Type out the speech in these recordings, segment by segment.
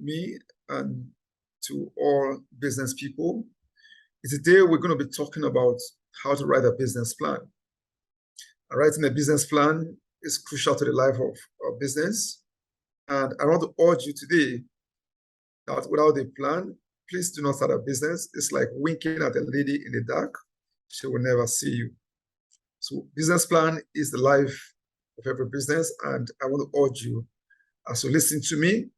me and to all business people. Today, we're going to be talking about how to write a business plan. Writing a business plan is crucial to the life of a business. And I want to urge you today that without a plan, please do not start a business. It's like winking at a lady in the dark. She will never see you. So business plan is the life of every business. And I want to urge you, as you listen to me,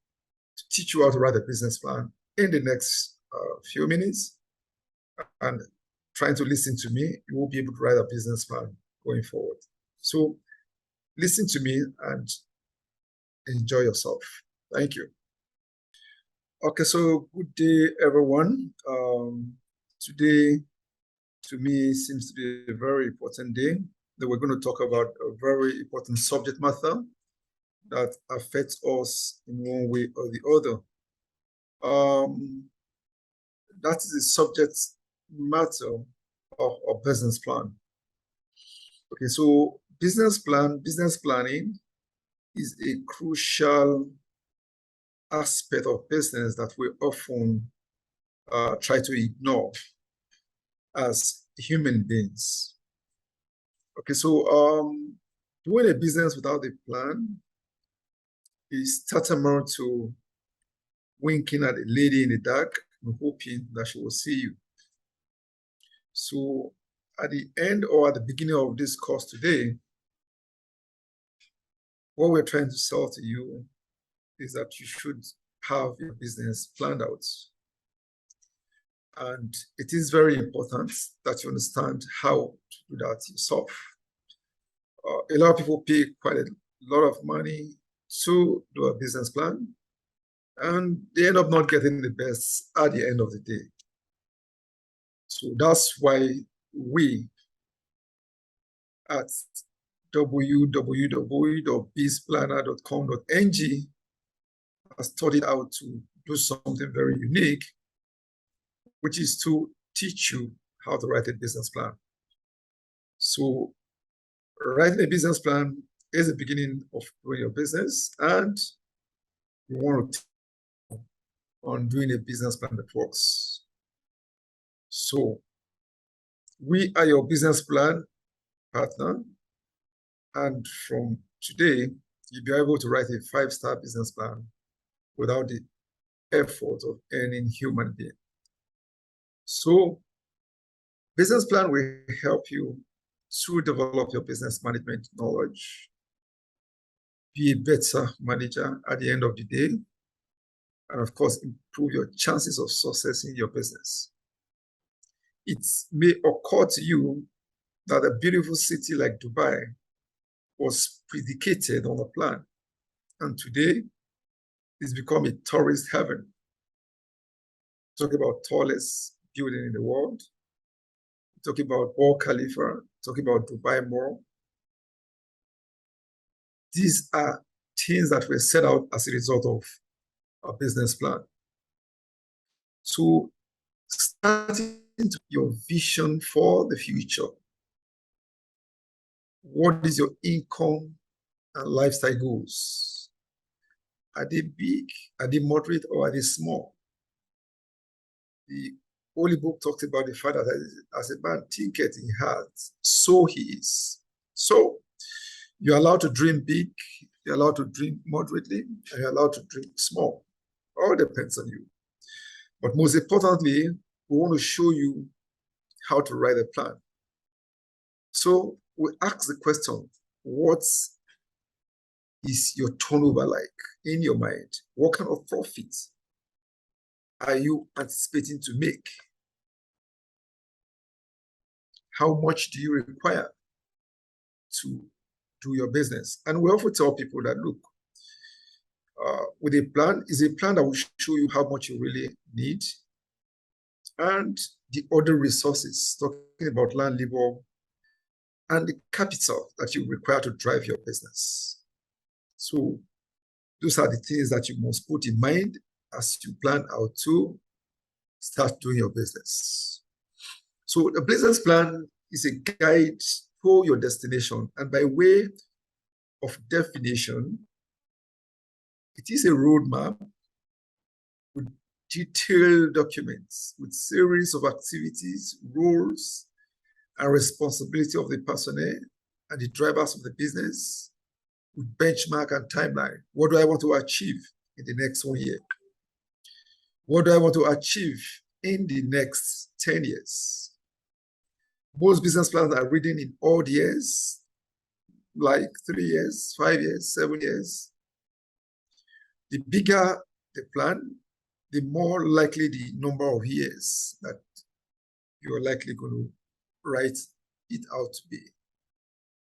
to teach you how to write a business plan in the next few minutes. And trying to listen to me, you will be able to write a business plan going forward. So listen to me and enjoy yourself. Thank you. Okay, so good day, everyone. Today, to me, seems to be a very important day that we're going to talk about a very important subject matter that affects us in one way or the other. That is the subject matter of a business plan. Okay, so business planning is a crucial aspect of business that we often try to ignore as human beings. Okay, so doing a business without a plan is tantamount to winking at a lady in the dark and hoping that she will see you. So at the end or at the beginning of this course today, what we're trying to sell to you is that you should have your business planned out. And it is very important that you understand how to do that yourself. A lot of people pay quite a lot of money to do a business plan, and they end up not getting the best at the end of the day. So that's why we at www.bizplanner.com.ng have studied how to do something very unique, which is to teach you how to write a business plan. So writing a business plan is the beginning of doing your business, and you want to on doing a business plan that works. So we are your business plan partner, and from today, you'll be able to write a 5-star business plan without the effort of any human being. So business plan will help you to develop your business management knowledge, be a better manager at the end of the day, and of course, improve your chances of success in your business. It may occur to you that a beautiful city like Dubai was predicated on a plan, and today it's become a tourist heaven. Talk about tallest building in the world, talk about Burj Khalifa, talk about Dubai Mall. These are things that were set out as a result of a business plan. So starting your vision for the future. What is your income and lifestyle goals? Are they big, are they moderate, or are they small? The Holy Book talks about the fact that as a man thinketh in heart, so he is. So you're allowed to dream big, you're allowed to dream moderately, and you're allowed to dream small. All depends on you. But most importantly, we want to show you how to write a plan. So we ask the question, what is your turnover like in your mind? What kind of profit are you anticipating to make? How much do you require to do your business? And we often tell people that, look, with a plan, is a plan that will show you how much you really need and the other resources, talking about land, labor, and the capital that you require to drive your business. So those are the things that you must put in mind as you plan how to start doing your business. So the business plan is a guide for your destination, and by way of definition, it is a roadmap detailed documents with series of activities, roles, and responsibility of the personnel and the drivers of the business, with benchmark and timeline. What do I want to achieve in the next 1 year? What do I want to achieve in the next 10 years? Most business plans are written in odd years, like 3 years, 5 years, 7 years. The bigger the plan, the more likely the number of years that you're likely going to write it out to be.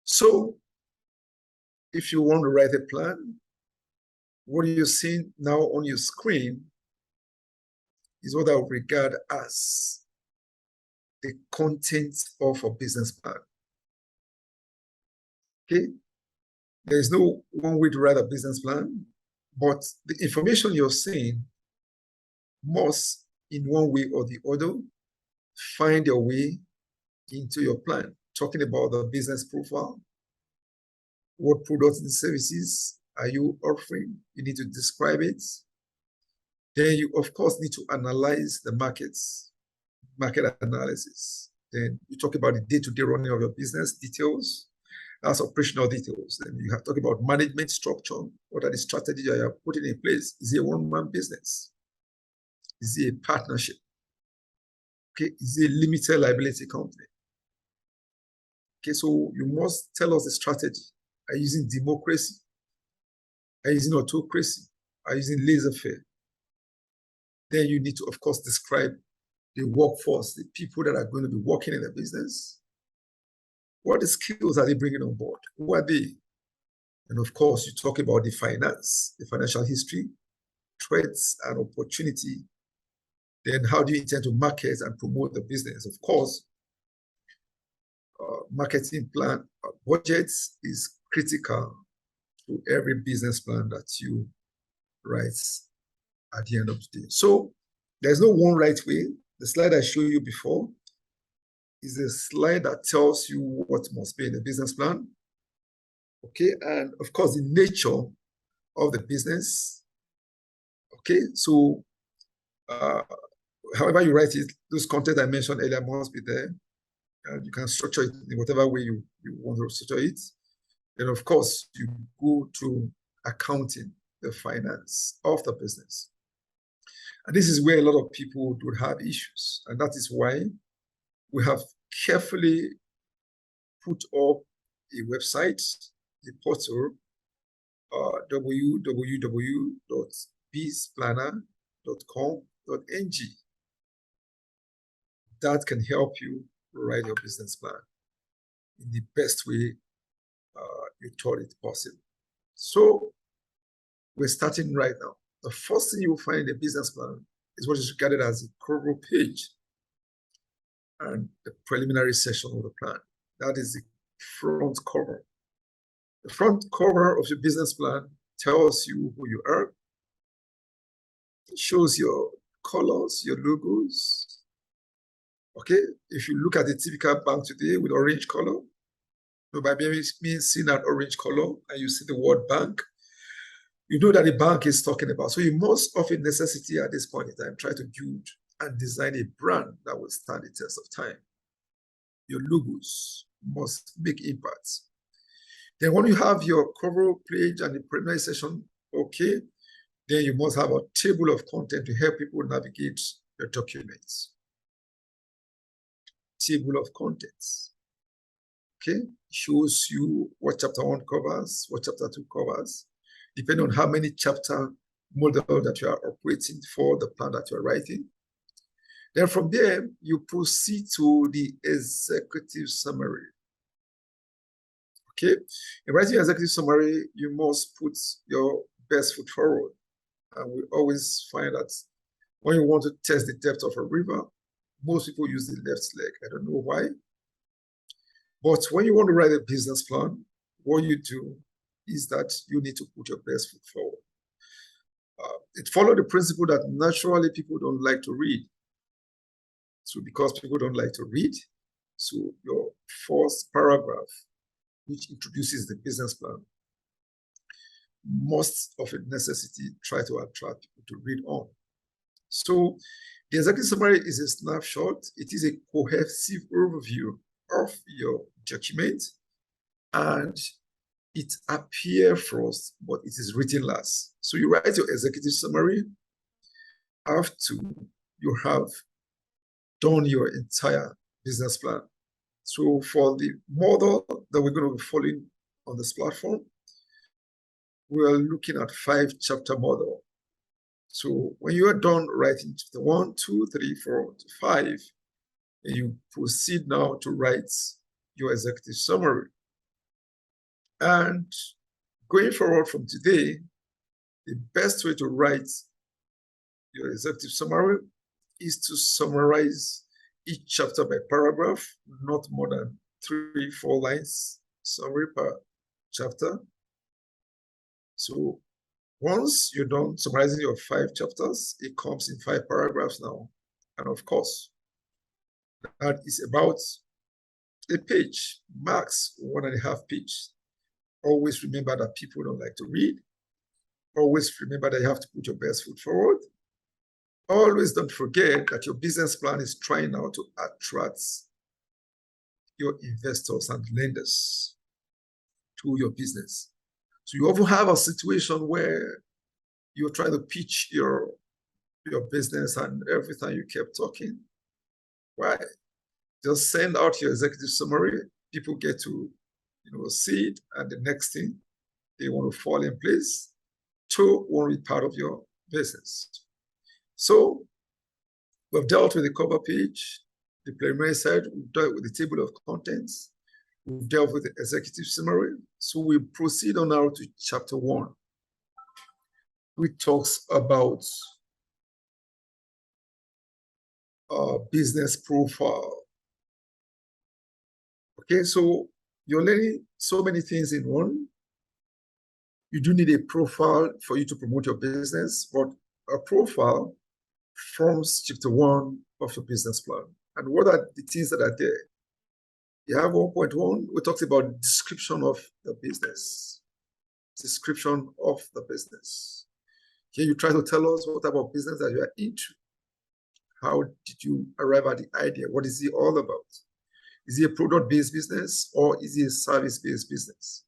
So, if you want to write a plan, what you're seeing now on your screen is what I would regard as the content of a business plan. Okay? There is no one way to write a business plan, but the information you're seeing must, in one way or the other, find your way into your plan. Talking about the business profile, what products and services are you offering? You need to describe it. Then you, of course, need to analyze the markets, market analysis. Then you talk about the day-to-day running of your business details. That's operational details. Then you have to talk about management structure. What are the strategies you are putting in place? Is it a one-man business? Is it a partnership? Okay, is it a limited liability company? Okay, so you must tell us the strategy. Are you using democracy? Are you using autocracy? Are you using laissez-faire? Then you need to, of course, describe the workforce, the people that are going to be working in the business. What the skills are they bringing on board? Who are they? And of course, you talk about the finance, the financial history, threats and opportunity. Then how do you intend to market and promote the business? Of course, marketing plan, budgets is critical to every business plan that you write at the end of the day. So there's no one right way. The slide I showed you before is a slide that tells you what must be in the business plan. Okay, and of course, the nature of the business. Okay, so however you write it, those content I mentioned earlier must be there. And you can structure it in whatever way you want to structure it. And of course, you go to accounting, the finance of the business. And this is where a lot of people do have issues. And that is why we have carefully put up a website, a portal, www.bizplanner.com.ng. That can help you write your business plan in the best way you thought it possible. So we're starting right now. The first thing you will find in a business plan is what is regarded as a cover page and the preliminary section of the plan. That is the front cover. The front cover of your business plan tells you who you are. It shows your colors, your logos. Okay, if you look at the typical bank today with orange color, so by me seeing that orange color and you see the word bank, you know that the bank is talking about. So you must, of a necessity at this point in time, try to build and design a brand that will stand the test of time. Your logos must make impact. Then when you have your cover page and the preliminary session, okay, then you must have a table of content to help people navigate your documents. Table of contents. Okay, shows you what chapter 1 covers, what chapter 2 covers, depending on how many chapter model that you are operating for the plan that you are writing. Then from there, you proceed to the executive summary. Okay, in writing your executive summary, you must put your best foot forward. And we always find that when you want to test the depth of a river, most people use the left leg. I don't know why. But when you want to write a business plan, what you do is that you need to put your best foot forward. It follows the principle that naturally people don't like to read. So because people don't like to read, so your first paragraph, which introduces the business plan, must of a necessity try to attract people to read on. So the executive summary is a snapshot. It is a cohesive overview of your document, and it appears first, but it is written last. So you write your executive summary after you have done your entire business plan. So for the model that we're going to be following on this platform, we are looking at 5-chapter model. So when you are done writing chapter 1, 2, 3, 4 to 5, and you proceed now to write your executive summary. And going forward from today, the best way to write your executive summary is to summarize each chapter by paragraph, not more than 3-4 lines summary per chapter. So once you're done summarizing your 5 chapters, it comes in 5 paragraphs now. And of course, that is about a page, max 1.5 pages. Always remember that people don't like to read. Always remember that you have to put your best foot forward. Always don't forget that your business plan is trying now to attract your investors and lenders to your business. So you often have a situation where you're trying to pitch your business, and every time you kept talking, right? Just send out your executive summary. People get to see it, and the next thing, they want to fall in place to want to be part of your business. So we've dealt with the cover page, the preliminary side, we've dealt with the table of contents, we've dealt with the executive summary. So we proceed on now to chapter 1, which talks about business profile. Okay, so you're learning so many things in one. You do need a profile for you to promote your business, but a profile forms chapter 1 of your business plan. And what are the things that are there? You have 1.1, we talked about description of the business. Description of the business. Here you try to tell us what type of business that you are into. How did you arrive at the idea? What is it all about? Is it a product-based business, or is it a service-based business?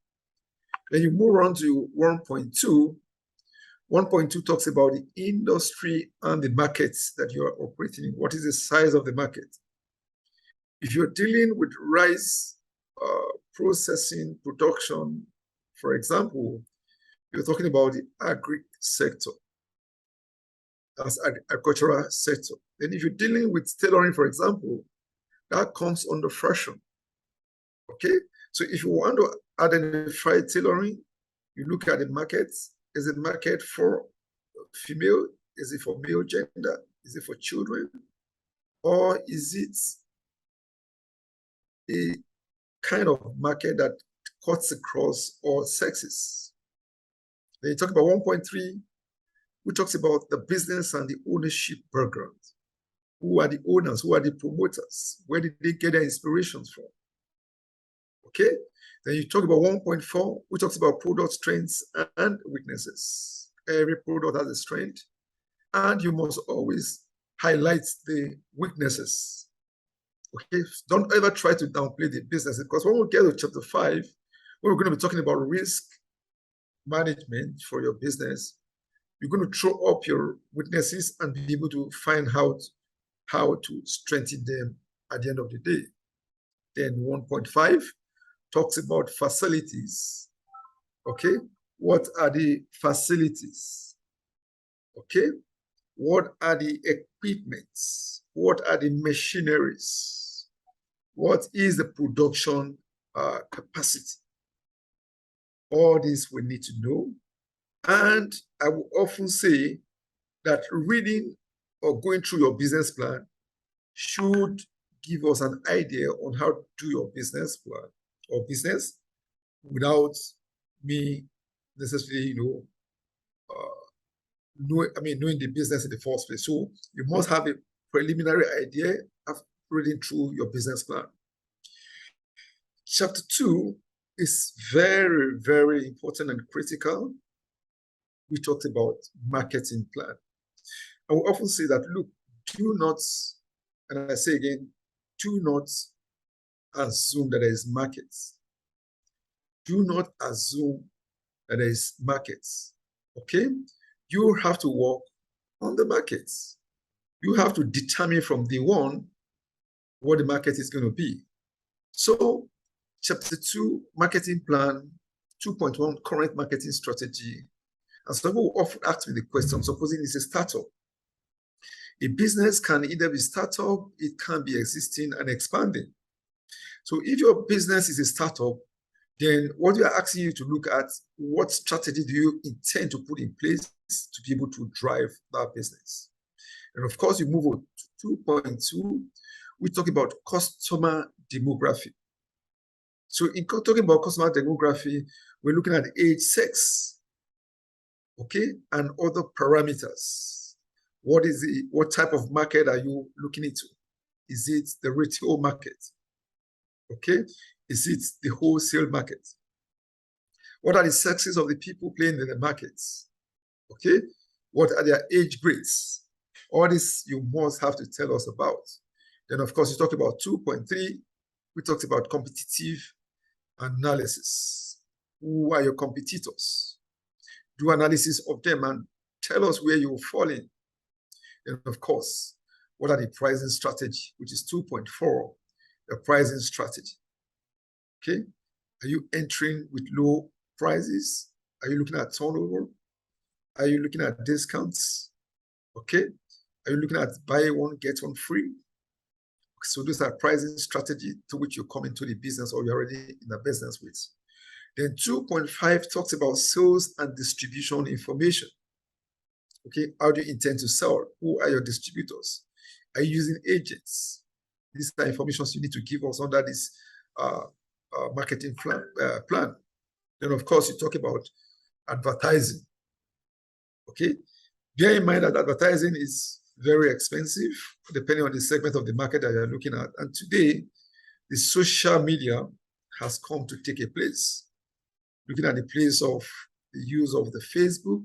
Then you move on to 1.2. 1.2 talks about the industry and the markets that you are operating in. What is the size of the market? If you're dealing with rice processing, production, for example, you're talking about the agri sector. That's agricultural sector. Then if you're dealing with tailoring, for example, that comes under fashion. Okay? So if you want to identify tailoring, you look at the market. Is it market for female? Is it for male gender? Is it for children? Or is it a kind of market that cuts across all sexes? Then you talk about 1.3, which talks about the business and the ownership background. Who are the owners? Who are the promoters? Where did they get their inspirations from? Okay? Then you talk about 1.4, which talks about product strengths and weaknesses. Every product has a strength, and you must always highlight the weaknesses. Okay? Don't ever try to downplay the business, because when we get to chapter 5, we're going to be talking about risk management for your business. You're going to throw up your weaknesses and be able to find out how to strengthen them at the end of the day. Then 1.5 talks about facilities. Okay, what are the facilities? Okay, what are the equipments? What are the machineries? What is the production capacity? All this we need to know. And I will often say that reading or going through your business plan should give us an idea on how to do your business plan or business without me necessarily, knowing the business in the first place. So you must have a preliminary idea of reading through your business plan. Chapter 2 is very, very important and critical. We talked about marketing plan. I will often say that, look, do not, and I say again, do not assume that there is markets. Do not assume that there is markets, okay? You have to work on the markets. You have to determine from day one what the market is going to be. So, chapter 2, marketing plan, 2.1, current marketing strategy. And some people often ask me the question, supposing it's a startup. A business can either be startup, it can be existing and expanding. So if your business is a startup, then what we are asking you to look at, what strategy do you intend to put in place to be able to drive that business? And of course, you move on to 2.2, we talk about customer demography. So in talking about customer demography, we're looking at age, sex, okay, and other parameters. What type of market are you looking into? Is it the retail market? Okay, is it the wholesale market? What are the sexes of the people playing in the markets? Okay, what are their age grades? All this you must have to tell us about. Then, of course, you talked about 2.3. We talked about competitive analysis. Who are your competitors? Do analysis of them and tell us where you're falling. And of course, what are the pricing strategy, which is 2.4, the pricing strategy. Okay, are you entering with low prices? Are you looking at turnover? Are you looking at discounts? Okay, are you looking at buy one, get one free? So those are pricing strategy to which you come into the business or you're already in the business with. Then 2.5 talks about sales and distribution information. Okay, how do you intend to sell? Who are your distributors? Are you using agents? These are information you need to give us under this marketing plan. Then, of course, you talk about advertising. Okay, bear in mind that advertising is very expensive depending on the segment of the market that you're looking at. And today, the social media has come to take a place. Looking at the place of the use of the Facebook,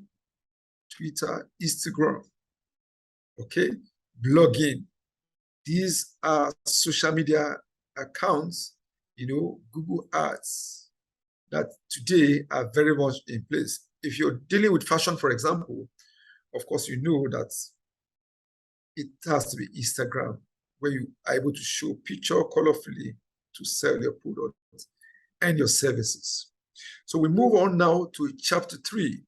Twitter, Instagram, okay, blogging. These are social media accounts, Google Ads, that today are very much in place. If you're dealing with fashion, for example, of course, you know that it has to be Instagram, where you are able to show picture colorfully to sell your product and your services. So we move on now to chapter 3.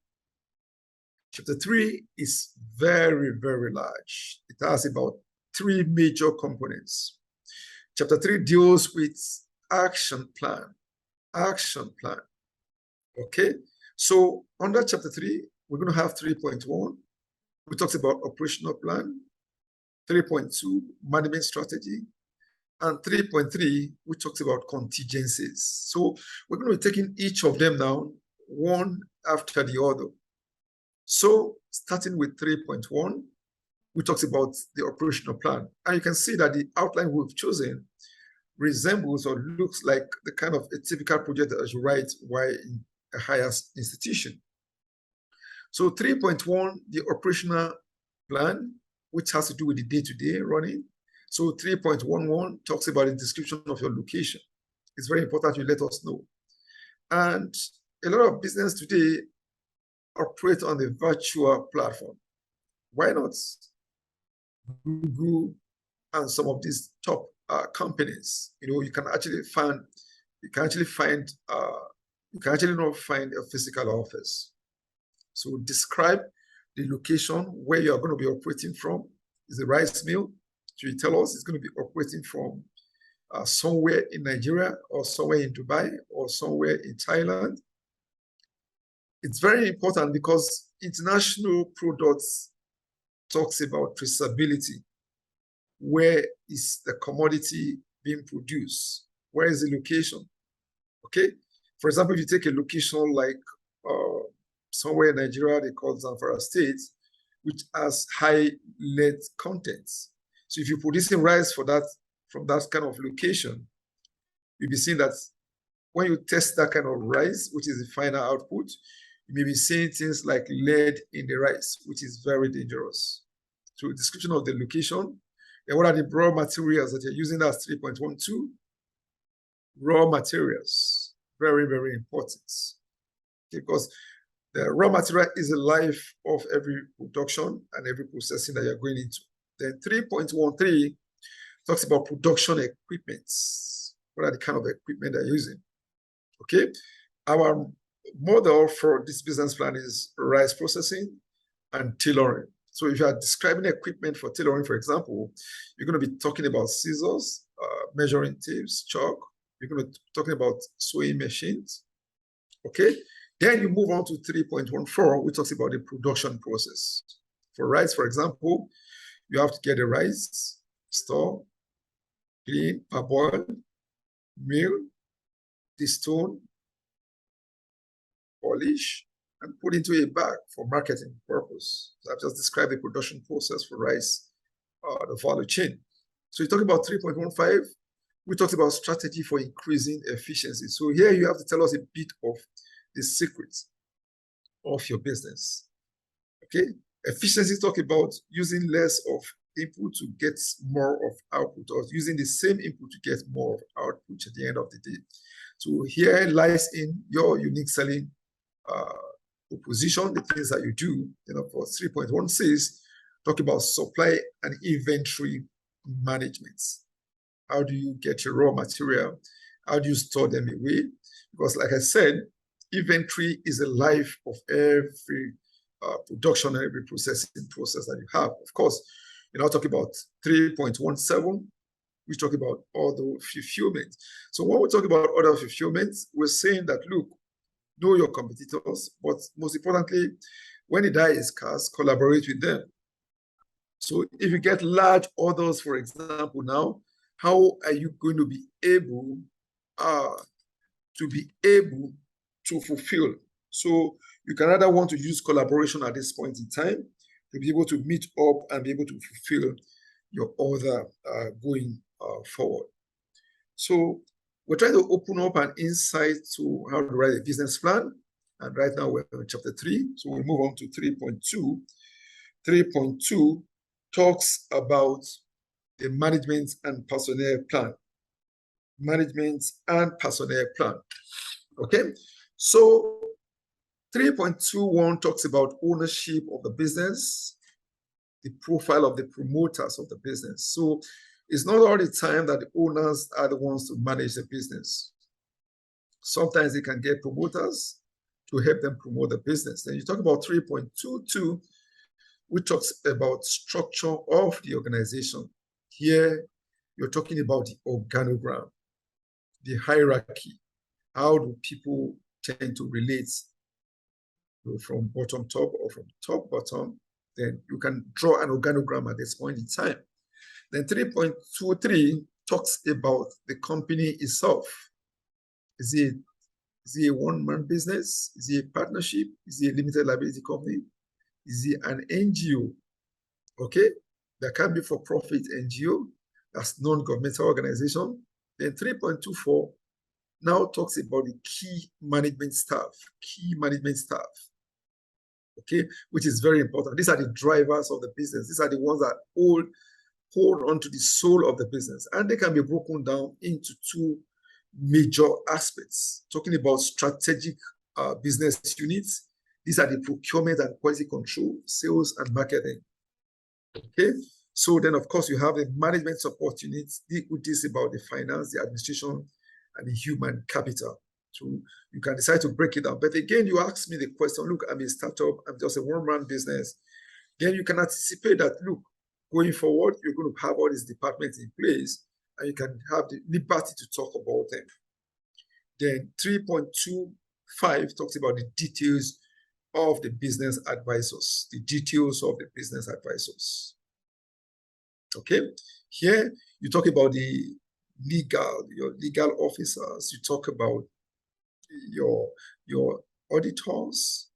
Chapter 3 is very, very large. It has about 3 major components. Chapter 3 deals with action plan. Action plan. Okay, so under chapter 3, we're going to have 3.1. We talked about operational plan. 3.2, management strategy. And 3.3, we talked about contingencies. So we're going to be taking each of them now, one after the other. So starting with 3.1, we talked about the operational plan. And you can see that the outline we've chosen resembles or looks like the kind of a typical project that you write while in a higher institution. So 3.1, the operational plan, which has to do with the day-to-day running. So 3.11 talks about the description of your location. It's very important you let us know. And a lot of business today operate on the virtual platform. Why not Google and some of these top companies? You can actually not find a physical office. So describe the location where you are going to be operating from. Is the rice mill? So you tell us it's going to be operating from somewhere in Nigeria or somewhere in Dubai or somewhere in Thailand. It's very important because international products talks about traceability. Where is the commodity being produced? Where is the location? Okay. For example, if you take a location like somewhere in Nigeria, they call Zamfara State, which has high lead contents. So if you're producing rice from that kind of location, you'll be seeing that when you test that kind of rice, which is the final output, you may be seeing things like lead in the rice, which is very dangerous. So description of the location. And what are the raw materials that you're using? That's 3.12. Raw materials. Very, very important. Because the raw material is the life of every production and every processing that you're going into. Then 3.13 talks about production equipment. What are the kind of equipment they're using? Okay. Our model for this business plan is rice processing and tailoring. So if you are describing equipment for tailoring, for example, you're going to be talking about scissors, measuring tapes, chalk. You're going to be talking about sewing machines. Okay. Then you move on to 3.14, which talks about the production process. For rice, for example, you have to get the rice, store, clean, parboil, mill, distone, polish, and put into a bag for marketing purpose. So I've just described the production process for rice, the value chain. So you talk about 3.15, we talked about strategy for increasing efficiency. So here you have to tell us a bit of the secrets of your business. Okay, efficiency talk about using less of input to get more of output, or using the same input to get more of output at the end of the day. So here lies in your unique selling proposition, the things that you do. For 3.16, talk about supply and inventory management. How do you get your raw material? How do you store them away? Because like I said, inventory is the life of every production and every processing process that you have. Of course, I'll talk about 3.17, we talk about other fulfillment. So when we talk about other fulfillment, we're saying that, look, know your competitors, but most importantly, when the die is cast, collaborate with them. So if you get large orders, for example, now, how are you going to be able to fulfill? So you can either want to use collaboration at this point in time to be able to meet up and be able to fulfill your order going forward. So we're trying to open up an insight to how to write a business plan. And right now we're in chapter 3. So we move on to 3.2. 3.2 talks about the management and personnel plan. Management and personnel plan. Okay. So 3.21 talks about ownership of the business, the profile of the promoters of the business. So it's not all the time that the owners are the ones to manage the business. Sometimes they can get promoters to help them promote the business. Then you talk about 3.22, which talks about structure of the organization. Here, you're talking about the organogram, the hierarchy. How do people tend to relate from bottom top or from top bottom? Then you can draw an organogram at this point in time. Then 3.23 talks about the company itself. Is it a one-man business? Is it a partnership? Is it a limited liability company? Is it an NGO? Okay, that can be for-profit NGO. That's non-governmental organization. Then 3.24 now talks about the key management staff. Okay, which is very important. These are the drivers of the business. These are the ones that hold on to the soul of the business. And they can be broken down into two major aspects. Talking about strategic business units. These are the procurement and quality control, sales and marketing. Okay, so then of course you have the management support units, which is about the finance, the administration, and the human capital. So you can decide to break it down. But again, you ask me the question, look, I'm a startup, I'm just a one-man business. Then you can anticipate that, look, going forward, you're going to have all these departments in place, and you can have the liberty to talk about them. Then 3.25 talks about the details of the business advisors, Okay, here you talk about your legal officers, you talk about your auditors.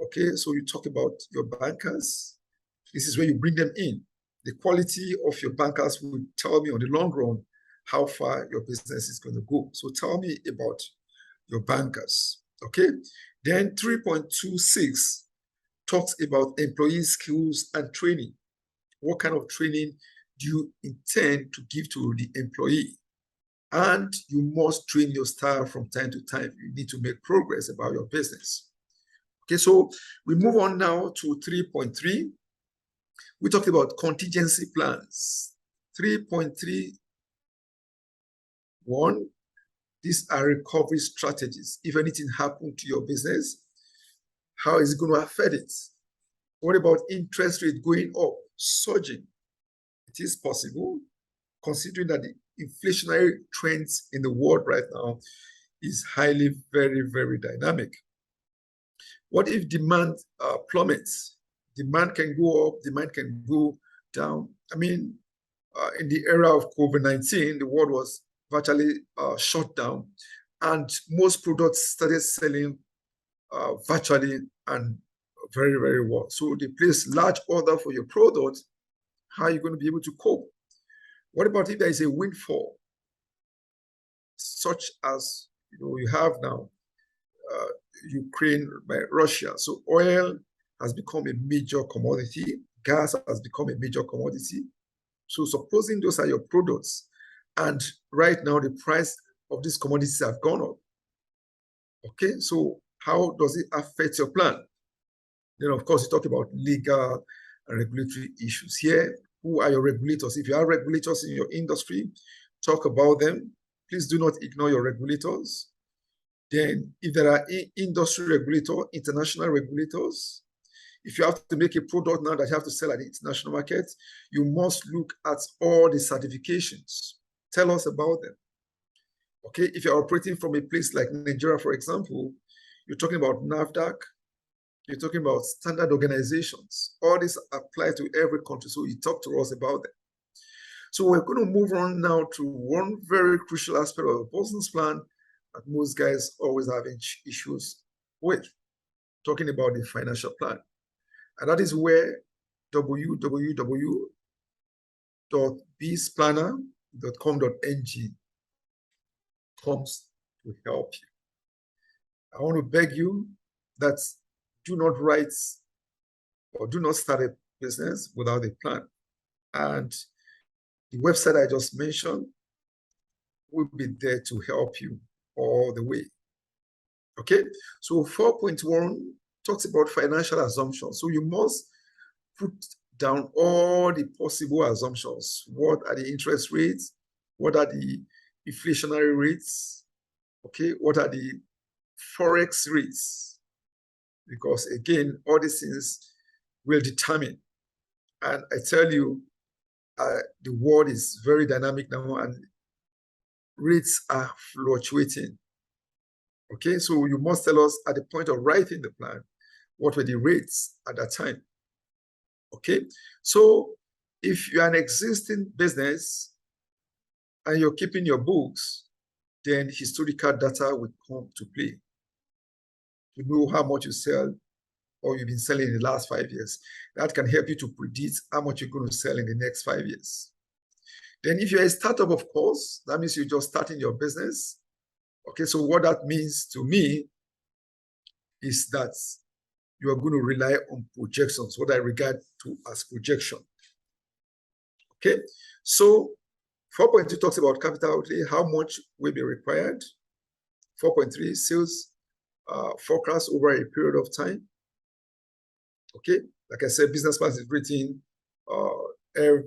Okay, so you talk about your bankers. This is where you bring them in. The quality of your bankers will tell me on the long run how far your business is going to go. So tell me about your bankers. Okay, then 3.26 talks about employee skills and training. What kind of training do you intend to give to the employee? And you must train your staff from time to time. You need to make progress about your business. Okay, so we move on now to 3.3. We talked about contingency plans. 3.31, these are recovery strategies. If anything happened to your business, how is it going to affect it? What about interest rate going up, surging? It is possible, considering that the inflationary trends in the world right now is highly, very, very dynamic. What if demand plummets? Demand can go up, demand can go down. I mean, in the era of COVID-19, the world was virtually shut down, and most products started selling virtually and very, very well. So they place large order for your product. How are you going to be able to cope? What about if there is a windfall, such as you have now Ukraine by Russia? So oil has become a major commodity. Gas has become a major commodity. So supposing those are your products, and right now the price of these commodities have gone up. Okay, so how does it affect your plan? Then, of course, you talk about legal and regulatory issues here. Who are your regulators? If you have regulators in your industry, talk about them. Please do not ignore your regulators. Then, if there are industry regulators, international regulators, if you have to make a product now that you have to sell at the international market, you must look at all the certifications. Tell us about them. Okay, if you're operating from a place like Nigeria, for example, you're talking about NAFDAC, you're talking about standard organizations. All this apply to every country, so you talk to us about them. So we're going to move on now to one very crucial aspect of a business plan that most guys always have issues with, talking about the financial plan. And that is where www.bsplanner.com.ng comes to help you. I want to beg you that do not write or do not start a business without a plan. And the website I just mentioned will be there to help you all the way. Okay, so 4.1 talks about financial assumptions. So you must put down all the possible assumptions. What are the interest rates? What are the inflationary rates? Okay, what are the forex rates? Because again, all these things will determine. And I tell you, the world is very dynamic now, and rates are fluctuating. Okay, so you must tell us at the point of writing the plan, what were the rates at that time? Okay, so if you're an existing business and you're keeping your books, then historical data will come to play. To know how much you sell or you've been selling in the last 5 years. That can help you to predict how much you're going to sell in the next 5 years. Then if you're a startup, of course, that means you're just starting your business. Okay, so what that means to me is that you are going to rely on projections, what I regard to as projection. Okay, so 4.2 talks about capital outlay, how much will be required. 4.3, sales forecast over a period of time. Okay, like I said, business plan is written in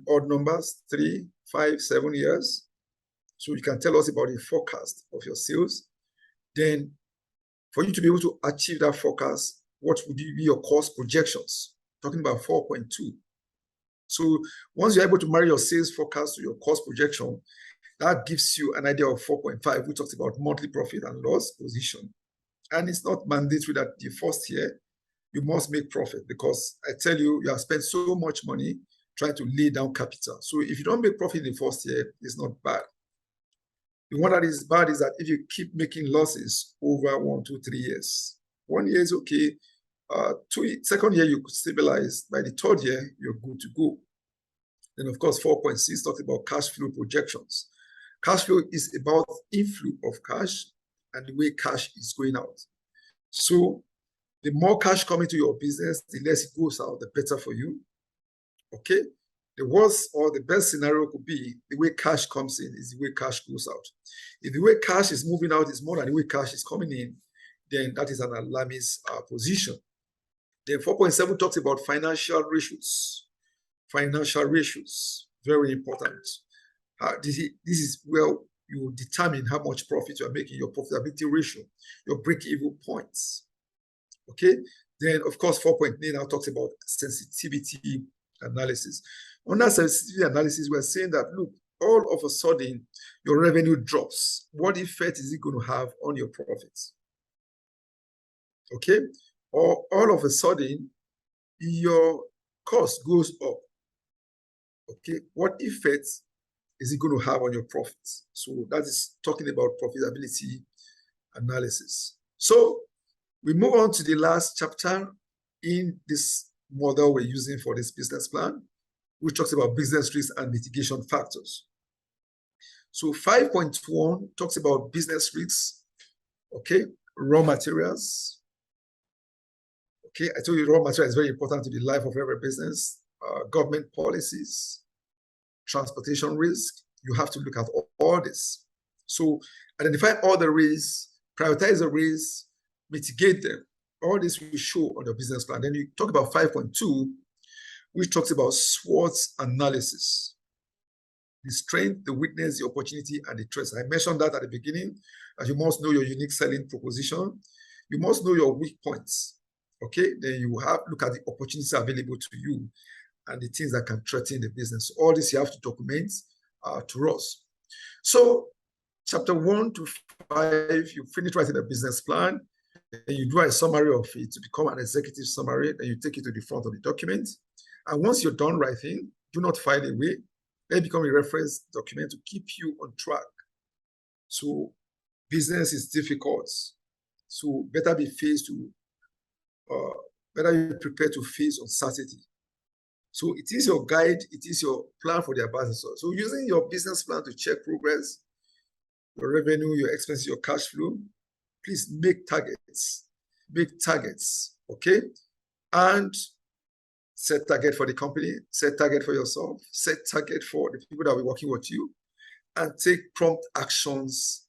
odd numbers, 3, 5, 7 years. So you can tell us about the forecast of your sales. Then for you to be able to achieve that forecast, what would be your cost projections? Talking about 4.2. So once you're able to marry your sales forecast to your cost projection, that gives you an idea of 4.5, which talks about monthly profit and loss position. And it's not mandatory that the first year you must make profit, because I tell you, you have spent so much money trying to lay down capital. So if you don't make profit in the first year, it's not bad. The one that is bad is that if you keep making losses over 1, 2, 3 years, 1 year is okay. Second year, you could stabilize. By the third year, you're good to go. Then, of course, 4.6 talks about cash flow projections. Cash flow is about inflow of cash and the way cash is going out. So the more cash coming to your business, the less it goes out, the better for you. Okay, the worst or the best scenario could be the way cash comes in is the way cash goes out. If the way cash is moving out is more than the way cash is coming in, then that is an alarmist position. Then 4.7 talks about financial ratios. Financial ratios, very important. This is where you determine how much profit you are making, your profitability ratio, your break-even points. Okay, then of course 4.9 now talks about sensitivity analysis. On that sensitivity analysis, we're saying that, look, all of a sudden your revenue drops. What effect is it going to have on your profits? Okay, or all of a sudden your cost goes up. Okay, what effect is it going to have on your profits? So that is talking about profitability analysis. So we move on to the last chapter in this model we're using for this business plan, which talks about business risks and mitigation factors. So 5.1 talks about business risks, okay, raw materials. Okay, I told you raw material is very important to the life of every business. Government policies, transportation risk, you have to look at all this. So identify all the risks, prioritize the risks, mitigate them. All this will show on your business plan. Then you talk about 5.2, which talks about SWOT analysis. The strength, the weakness, the opportunity, and the threats. I mentioned that at the beginning, that you must know your unique selling proposition. You must know your weak points. Okay, then you have look at the opportunities available to you and the things that can threaten the business. All this you have to document to us. So chapter 1 to 5, you finish writing a business plan, and you do a summary of it to become an executive summary, then you take it to the front of the document. And once you're done writing, do not file away. Let it become a reference document to keep you on track. So business is difficult. So better be faced to, better you prepare to face uncertainty. So it is your guide, it is your plan for the ambassador. So using your business plan to check progress, your revenue, your expenses, your cash flow, please make targets, okay? And set target for the company, set target for yourself, set target for the people that will be working with you, and take prompt actions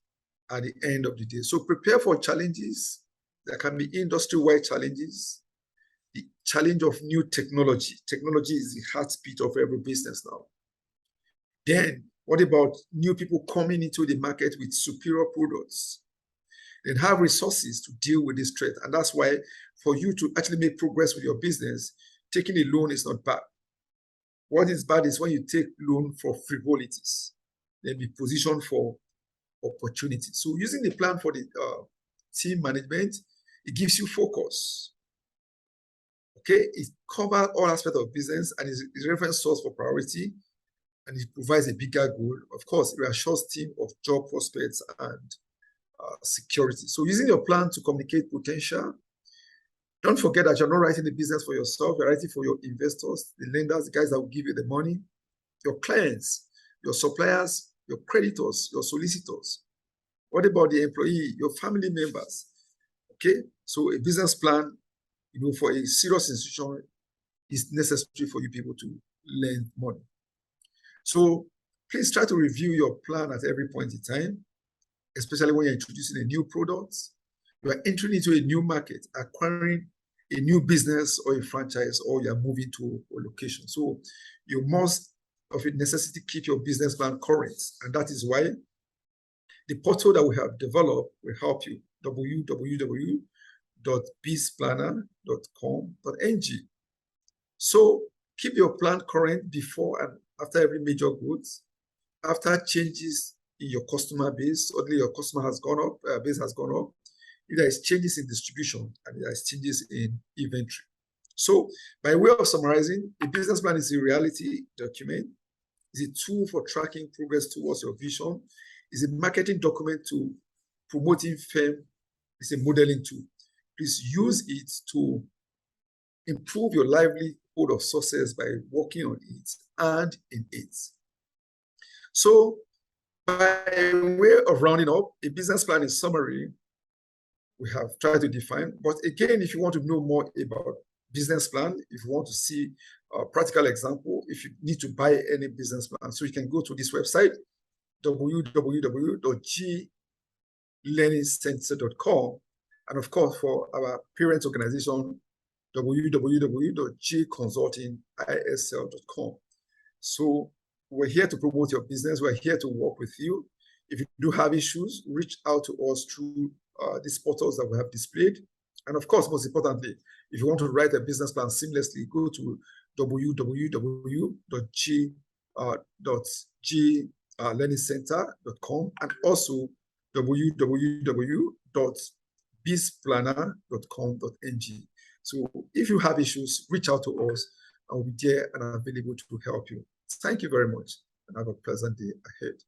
at the end of the day. So prepare for challenges. There can be industry-wide challenges. The challenge of new technology. Technology is the heartbeat of every business now. Then, what about new people coming into the market with superior products? Then have resources to deal with this threat. And that's why for you to actually make progress with your business, taking a loan is not bad. What is bad is when you take loan for frivolities. Then be positioned for opportunity. So using the plan for the team management, it gives you focus. Okay, it covers all aspects of business and is a reference source for priority, and it provides a bigger goal. Of course, it reassures team of job prospects and security. So using your plan to communicate potential. Don't forget that you're not writing the business for yourself, you're writing for your investors, the lenders, the guys that will give you the money, your clients, your suppliers, your creditors, your solicitors. What about the employee, your family members? Okay, so a business plan, for a serious institution is necessary for you people to lend money. So please try to review your plan at every point in time, especially when you're introducing a new product, you are entering into a new market, acquiring a new business or a franchise, or you're moving to a location. So you must, of necessity, keep your business plan current. And that is why the portal that we have developed will help you, www.bizplanner.com.ng. So keep your plan current before and after every major goods. After changes in your customer base, suddenly your customer has gone up, base has gone up. If there is changes in distribution and there is changes in inventory. So by way of summarizing, a business plan is a reality document, is a tool for tracking progress towards your vision, is a marketing document to promoting firm, it's a modeling tool. Please use it to improve your livelihood of success by working on it and in it. So by way of rounding up, a business plan in summary, we have tried to define. But again, if you want to know more about business plan, if you want to see practical example, if you need to buy any business plan, so you can go to this website, www.glearningcenter.com, and of course, for our parent organization, www.gconsultingisl.com. So we're here to promote your business. We're here to work with you. If you do have issues, reach out to us through these portals that we have displayed. And of course, most importantly, if you want to write a business plan seamlessly, go to www.glearningcenter.com and also www.bizplanner.com.ng. So if you have issues, reach out to us. I'll be there and available to help you. Thank you very much and have a pleasant day ahead.